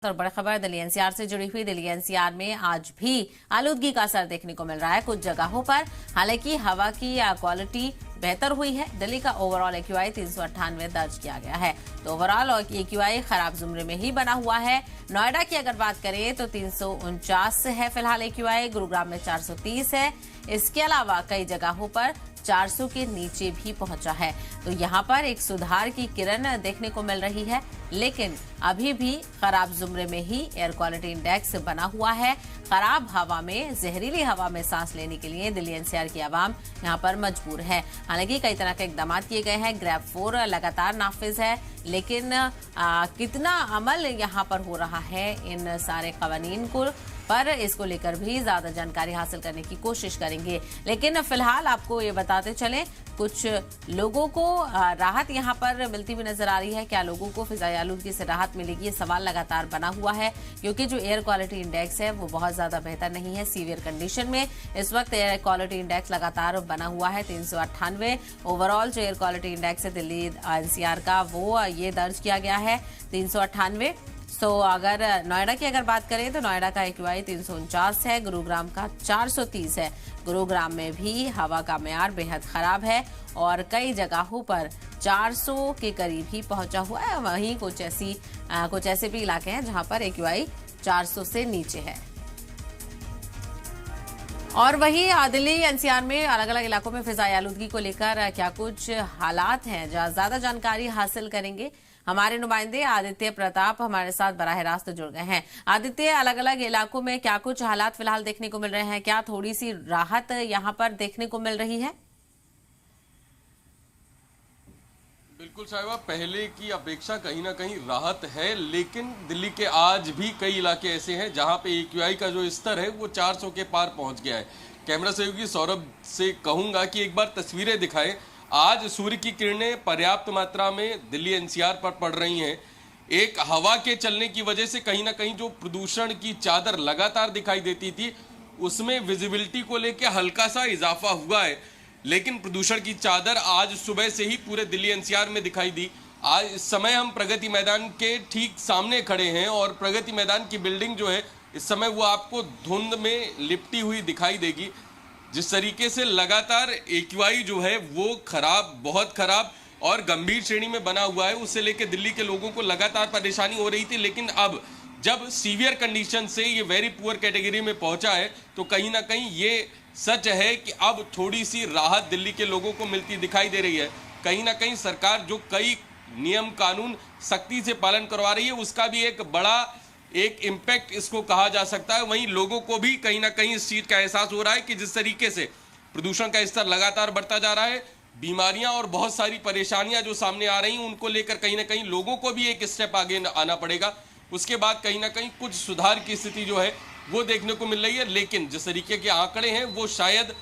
और बड़ी खबर दिल्ली एनसीआर से जुड़ी हुई। दिल्ली एनसीआर में आज भी आलूदगी का असर देखने को मिल रहा है कुछ जगहों पर। हालांकि हवा की क्वालिटी बेहतर हुई है। दिल्ली का ओवरऑल एक्यूआई 398 दर्ज किया गया है, तो ओवरऑल एक्यूआई खराब जुमरे में ही बना हुआ है। नोएडा की अगर बात करें तो 349 है फिलहाल एक्यूआई, गुरुग्राम में 430 है। इसके अलावा कई जगहों पर 400 के नीचे भी पहुंचा है, तो यहां पर एक सुधार की किरण देखने को मिल रही है। लेकिन अभी भी खराब जुमरे में ही एयर क्वालिटी इंडेक्स बना हुआ है। खराब हवा में, जहरीली हवा में सांस लेने के लिए दिल्ली एनसीआर की आवाम यहां पर मजबूर है। हालांकि कई तरह के इकदाम किए गए हैं, ग्रैब 4 लगातार नाफिज है, लेकिन कितना अमल यहां पर हो रहा है इन सारे कवानीन को पर, इसको लेकर भी ज्यादा जानकारी हासिल करने की कोशिश करेंगे। लेकिन फिलहाल आपको ये बताते चलें, कुछ लोगों को राहत यहां पर मिलती हुई नजर आ रही है। क्या लोगों को फिजाई आलूदगी से राहत मिलेगी, ये सवाल लगातार बना हुआ है, क्योंकि जो एयर क्वालिटी इंडेक्स है वो बहुत ज्यादा बेहतर नहीं है। सीवियर कंडीशन में इस वक्त एयर क्वालिटी इंडेक्स लगातार बना हुआ है 398। ओवरऑल जो एयर क्वालिटी इंडेक्स है दिल्ली एनसीआर का, वो ये दर्ज किया गया है 398। तो अगर नोएडा की अगर बात करें तो नोएडा का एक्यूआई 349 है, गुरुग्राम का 430 है। गुरुग्राम में भी हवा का मेयार बेहद खराब है और कई जगहों पर 400 के करीब ही पहुंचा हुआ है। वहीं कुछ ऐसे भी इलाके हैं जहां पर एक्यूआई 400 से नीचे है। और वहीं दिल्ली एनसीआर में अलग अलग इलाकों में फिजाई आलूदगी को लेकर क्या कुछ हालात हैं, ज्यादा जानकारी हासिल करेंगे। हमारे नुमाइंदे आदित्य प्रताप हमारे साथ बराह रास्त जुड़ गए हैं। आदित्य, अलग अलग इलाकों में क्या कुछ हालात फिलहाल देखने को मिल रहे हैं, क्या थोड़ी सी राहत यहां पर देखने को मिल रही है? बिल्कुल साहिबा, पहले की अपेक्षा कहीं ना कहीं राहत है, लेकिन दिल्ली के आज भी कई इलाके ऐसे हैं जहां पे एक्यूआई का जो स्तर है वो 400 के पार पहुंच गया है। कैमरा सहयोगी सौरभ से कहूंगा कि एक बार तस्वीरें दिखाएं। आज सूर्य की किरणें पर्याप्त मात्रा में दिल्ली एनसीआर पर पड़ रही हैं। एक हवा के चलने की वजह से कहीं ना कहीं जो प्रदूषण की चादर लगातार दिखाई देती थी, उसमें विजिबिलिटी को लेकर हल्का सा इजाफा हुआ है, लेकिन प्रदूषण की चादर आज सुबह से ही पूरे दिल्ली एनसीआर में दिखाई दी। आज इस समय हम प्रगति मैदान के ठीक सामने खड़े हैं और प्रगति मैदान की बिल्डिंग जो है इस समय वो आपको धुंध में लिपटी हुई दिखाई देगी। जिस तरीके से लगातार एक्यूआई जो है वो खराब, बहुत खराब और गंभीर श्रेणी में बना हुआ है, उससे लेकर दिल्ली के लोगों को लगातार परेशानी हो रही थी। लेकिन अब जब सीवियर कंडीशन से ये वेरी पुअर कैटेगरी में पहुंचा है, तो कहीं ना कहीं ये सच है कि अब थोड़ी सी राहत दिल्ली के लोगों को मिलती दिखाई दे रही है। कहीं ना कहीं सरकार जो कई नियम कानून सख्ती से पालन करवा रही है, उसका भी एक बड़ा इम्पैक्ट इसको कहा जा सकता है। वहीं लोगों को भी कहीं ना कहीं इस चीज का एहसास हो रहा है कि जिस तरीके से प्रदूषण का स्तर लगातार बढ़ता जा रहा है, बीमारियां और बहुत सारी परेशानियां जो सामने आ रही हैं, उनको लेकर कहीं ना कहीं लोगों को भी एक स्टेप आगे आना पड़ेगा। उसके बाद कहीं ना कहीं कुछ सुधार की स्थिति जो है वो देखने को मिल रही है। लेकिन जिस तरीके के आंकड़े हैं वो शायद